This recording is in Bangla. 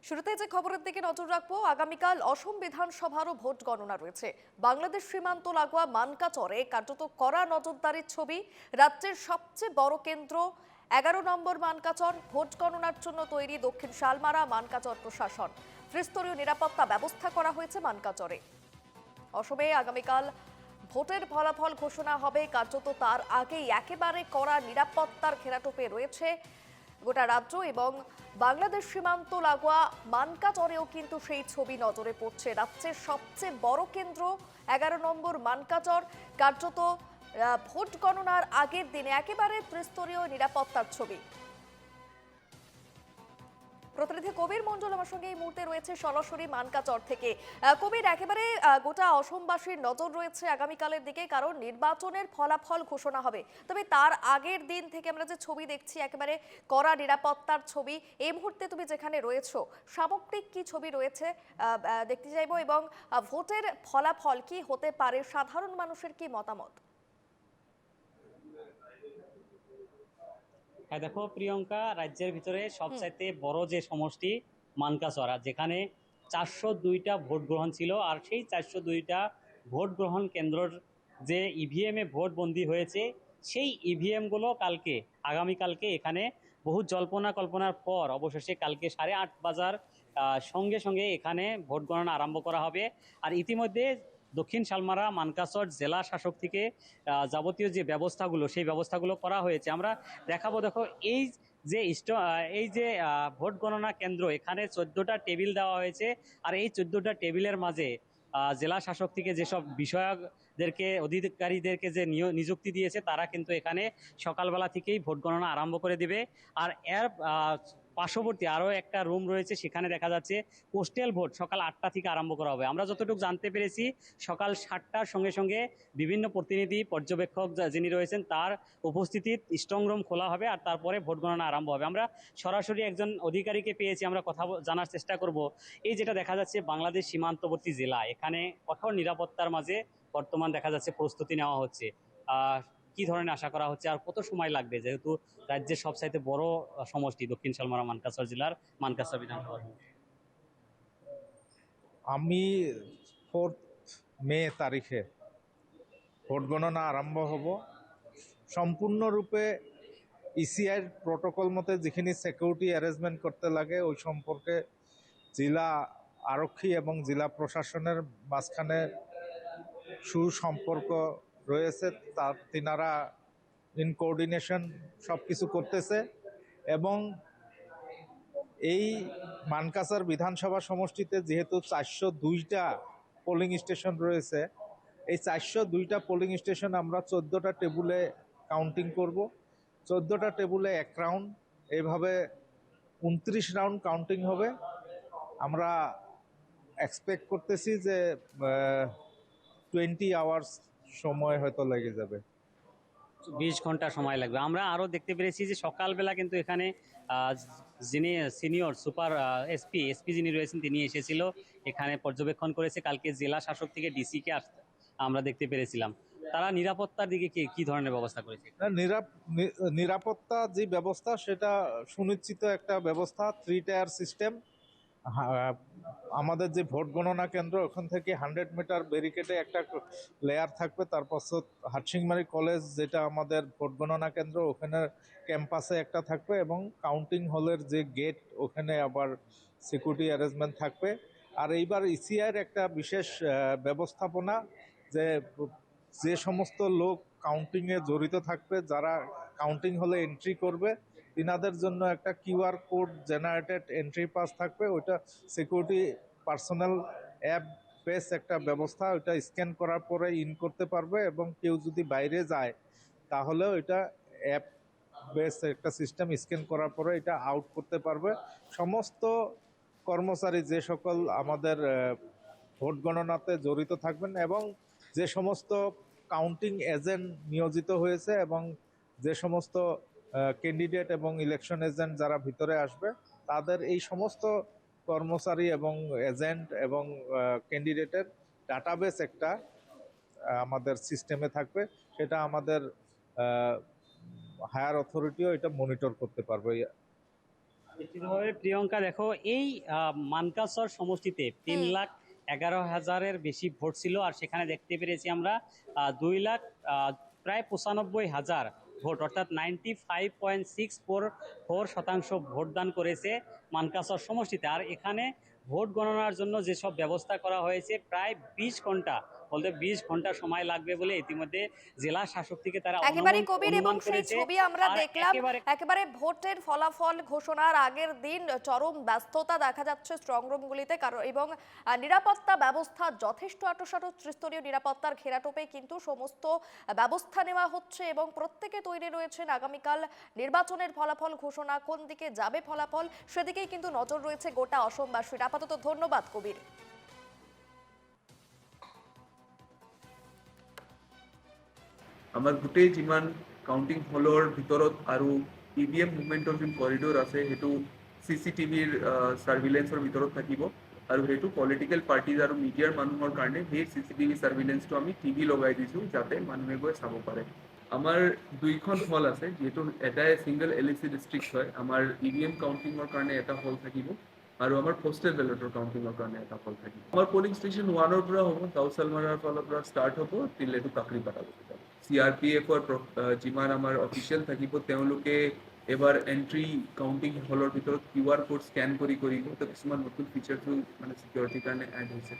শুরুতে যে খবরের দিকে নজর রাখবো, আগামীকাল অসম বিধানসভারও ভোট গণনা রয়েছে। বাংলাদেশ সীমান্ত লাগোয়া মানকাচরে কার্যত কড়া নজরদারির ছবি। রাজ্যের সবচেয়ে বড় কেন্দ্র 11 নম্বর মানকাচর। ভোট গণনার জন্য তৈরি দক্ষিণ শালমারা মানকাচর প্রশাসন। ত্রিস্তরীয় নিরাপত্তা ব্যবস্থা করা হয়েছে মানকাচরে। অসমে আগামীকাল ভোটের ফলাফল ঘোষণা হবে, কার্যত তার আগেই একেবারে কড়া নিরাপত্তার ঘেরাটোপে রয়েছে গোটা রাজ্য। এবং বাংলাদেশ সীমান্ত লাগোয়া মানকাচরেও কিন্তু সেই ছবি নজরে পড়ছে। রাজ্যের সবচেয়ে বড় কেন্দ্র 11 নম্বর মানকাচর। কার্যত ভোট গণনার আগের দিনে একেবারে ত্রিস্তরীয় নিরাপত্তার ছবি। প্রতিনিধি কবির মন্ডল আমার সঙ্গে এই মুহূর্তে রয়েছে সরাসরি মানকাচর থেকে। কবির, একেবারে গোটা অসমবাসীর নজর রয়েছে আগামীকালের দিকে, কারণ নির্বাচনের ফলাফল ঘোষণা হবে। তবে তার আগের দিন থেকে আমরা যে ছবি দেখছি, একেবারে কড়া নিরাপত্তার ছবি। এই মুহূর্তে তুমি যেখানে রয়েছো, সামগ্রিক কি ছবি রয়েছে দেখতে চাইবো, এবং ভোটের ফলাফল কি হতে পারে, সাধারণ মানুষের কি মতামত? হ্যাঁ, দেখো প্রিয়ঙ্কা, রাজ্যের ভিতরে সবচাইতে বড় যে সমষ্টি মানকাসরা, যেখানে 402টা ভোট গ্রহণ ছিল। আর সেই 402টা ভোট গ্রহণ কেন্দ্রর যে ইভিএম এ ভোট বন্দী হয়েছে, সেই ইভিএম গুলো আগামীকালকে এখানে বহু জল্পনা কল্পনার পর অবশেষে কালকে 8:30 বাজার সঙ্গে সঙ্গে এখানে ভোট গণনা আরম্ভ করা হবে। আর ইতিমধ্যে দক্ষিণ শালমারা মানকাসর জেলা শাসক থেকে যাবতীয় যে ব্যবস্থাগুলো, সেই ব্যবস্থাগুলো করা হয়েছে। আমরা দেখাবো, দেখো এই যে এই যে ভোট গণনা কেন্দ্র, এখানে 14টা টেবিল দেওয়া হয়েছে। আর এই 14টা টেবিলের মাঝে জেলা শাসক থেকে যেসব বিষয়কদেরকে, অধিকারীদেরকে যে নিযুক্তি দিয়েছে, তারা কিন্তু এখানে সকালবেলা থেকেই ভোট গণনা আরম্ভ করে দিবে। আর এর পার্শ্ববর্তী আরও একটা রুম রয়েছে, সেখানে দেখা যাচ্ছে পোস্টাল ভোট সকাল 8টা থেকে আরম্ভ করা হবে। আমরা যতটুকু জানতে পেরেছি, সকাল 7টার সঙ্গে সঙ্গে বিভিন্ন প্রতিনিধি, পর্যবেক্ষক যিনি রয়েছেন, তার উপস্থিতির স্ট্রং রুম খোলা হবে। আর তারপরে ভোট গণনা আরম্ভ হবে। আমরা সরাসরি একজন অধিকারীকে পেয়েছি, আমরা কথা জানার চেষ্টা করব। এই যেটা দেখা যাচ্ছে বাংলাদেশ সীমান্তবর্তী জেলা, এখানে কঠোর নিরাপত্তার মাঝে বর্তমান দেখা যাচ্ছে প্রস্তুতি নেওয়া হচ্ছে। কি ধরনের আশা করা হচ্ছে, আর কত সময় লাগবে, যেহেতু রাজ্যের সবচাইতে বড় সমষ্টি দক্ষিণ শালমারা মানকাসর জেলার মানকাসর বিধানসভা? আমি 4 মে তারিখে ভোট গণনা আরম্ভ হব। সম্পূর্ণরূপে ইসিআইর প্রটোকল মতে যিখিনি সিকিউরিটি অ্যারেঞ্জমেন্ট করতে লাগে, ওই সম্পর্কে জেলা আরক্ষী এবং জেলা প্রশাসনের মাঝখানে সুসম্পর্ক রয়েছে। তিনারা ইন কোঅর্ডিনেশন সব কিছু করতেছে। এবং এই মানকাসর বিধানসভা সমষ্টিতে যেহেতু 402টা পোলিং স্টেশন রয়েছে, এই 402টা পোলিং স্টেশন আমরা 14টা টেবুলে কাউন্টিং করব। 14টা টেবুলে 1 রাউন্ড, এইভাবে 29 রাউন্ড কাউন্টিং হবে। আমরা এক্সপেক্ট করতেছি যে 20 আওয়ার্স সময় হয়তো লেগে যাবে। 20 ঘন্টা সময় লাগবে। আমরা আরো দেখতে পেরেছি যে সকালবেলা কিন্তু এখানে আহ, যিনি সিনিয়র সুপার এসপি যিনি রয়েছেন, তিনি এসেছিল, এখানে পর্যবেক্ষণ করেছে। কালকে জেলা শাসক থেকে ডিসি কে আসতে আমরা দেখতে পেরেছিলাম। তারা নিরাপত্তার দিকে কি কি ধরনের ব্যবস্থা করেছে? না, নিরাপত্তা যে ব্যবস্থা, সেটা সুনিশ্চিত একটা ব্যবস্থা। 3 টায়ার সিস্টেম। আমাদের যে ভোট গণনা কেন্দ্র, ওখান থেকে 100 মিটার ব্যারিকেডে একটা লেয়ার থাকবে। তারপর হাটসিংমারি কলেজ, যেটা আমাদের ভোট গণনা কেন্দ্র, ওখানে ক্যাম্পাসে একটা থাকবে। এবং কাউন্টিং হলের যে গেট, ওখানে আবার সিকিউরিটি অ্যারেঞ্জমেন্ট থাকবে। আর এইবার ইসিআইয়ের একটা বিশেষ ব্যবস্থাপনা, যে যে সমস্ত লোক কাউন্টিংয়ে জড়িত থাকবে, যারা কাউন্টিং হলে এন্ট্রি করবে, তিনাদের জন্য একটা QR code generated entry pass থাকবে। ওইটা সিকিউরিটি পার্সোনাল অ্যাপ বেস একটা ব্যবস্থা, ওইটা স্ক্যান করার পরে ইন করতে পারবে। এবং কেউ যদি বাইরে যায়, তাহলেও এটা অ্যাপ বেস একটা সিস্টেম, স্ক্যান করার পরে এটা আউট করতে পারবে। সমস্ত কর্মচারী যে সকল আমাদের ভোট গণনাতে জড়িত থাকবেন, এবং যে সমস্ত কাউন্টিং এজেন্ট নিয়োজিত হয়েছে, এবং যে সমস্ত ক্যান্ডিডেট এবং ইলেকশন এজেন্ট যারা ভিতরে আসবে, তাদের এই সমস্ত কর্মচারী এবং এজেন্ট এবং ক্যান্ডিডেটের ডাটাবেস একটা আমাদের সিস্টেমে থাকবে। সেটা আমাদের হায়ার অথরিটিও এটা মনিটর করতে পারবে। নিশ্চিতভাবে প্রিয়ঙ্কা, দেখো এই মানকাসর সমষ্টিতে 3,11,000-এর বেশি ভোট ছিল, আর সেখানে দেখতে পেরেছি আমরা 2,00,000 প্রায় 95,000 ভোট, অর্থাৎ 95.64% ভোটদান করেছে মানকাসর সমষ্টিতে। আর এখানে ভোট গণনার জন্য যেসব ব্যবস্থা করা হয়েছে, প্রায় 20 ঘন্টা, বলতে 20 ঘন্টা সময় লাগবে বলে ইতিমধ্যে জেলা শাসক থেকে তারা একেবারে কবির, এবং অনুমান সেই করেছে। ছবি আমরা আর দেখলাম। একেবারে একেবারে ভোটের ফলাফল ঘোষণার আগের দিন চরম ব্যস্ততা দেখা যাচ্ছে স্ট্রং রুমগুলিতে, কারণ এবং নিরাপত্তা ব্যবস্থা যথেষ্ট আঁটোসাঁটো, ত্রিস্তরীয় নিরাপত্তার ঘেরাটোপে কিন্তু সমস্ত ব্যবস্থা নেওয়া হচ্ছে এবং প্রত্যেকে তৈরি রয়েছেন আগামীকাল নির্বাচনের ফলাফল ঘোষণা কোন দিকে যাবে ফলাফল সেদিকেই কিন্তু নজর রয়েছে গোটা অসমবাসীর। আপাতত ধন্যবাদ কবির। আমাৰ গোটেই যিমান কাউণ্টিং হলৰ ভিতৰত আৰু ইভিএম মুভমেণ্টৰ যোন কৰিডৰ আছে সেইটো CCTVৰ ছাৰ্ভিলেঞ্চৰ ভিতৰত থাকিব, আৰু সেইটো পলিটিকেল পাৰ্টিজ আৰু মিডিয়াৰ মানুহৰ কাৰণে সেই CCTV ছাৰ্ভিলেঞ্চটো আমি টিভি লগাই দিছোঁ যাতে মানুহে গৈ চাব পাৰে। আমাৰ 2খন হল আছে, যিহেতু এটাই ছিংগল LEC ডিষ্ট্ৰিক্ট হয়। আমাৰ ইভিএম কাউণ্টিঙৰ কাৰণে এটা হল থাকিব আৰু আমাৰ পোষ্টেল বেলটৰ কাউণ্টিঙৰ কাৰণে এটা হল থাকিব। আমাৰ পলিং ষ্টেচন 1-ৰ পৰা হ'ব, গাঁওচালমাৰাৰ ফালৰ পৰা ষ্টাৰ্ট হ'ব till এইটো কাকৰিপাৰা যাব। CRPFৰ যিমান আমাৰ অফিচিয়েল থাকিব তেওঁলোকে এবাৰ এণ্ট্ৰি কাউণ্টিং হলৰ ভিতৰত QR কোড স্কেন কৰি কিছুমান নতুন ফিচাৰটো মানে ছিকিউৰিটিৰ কাৰণে এড হৈছে।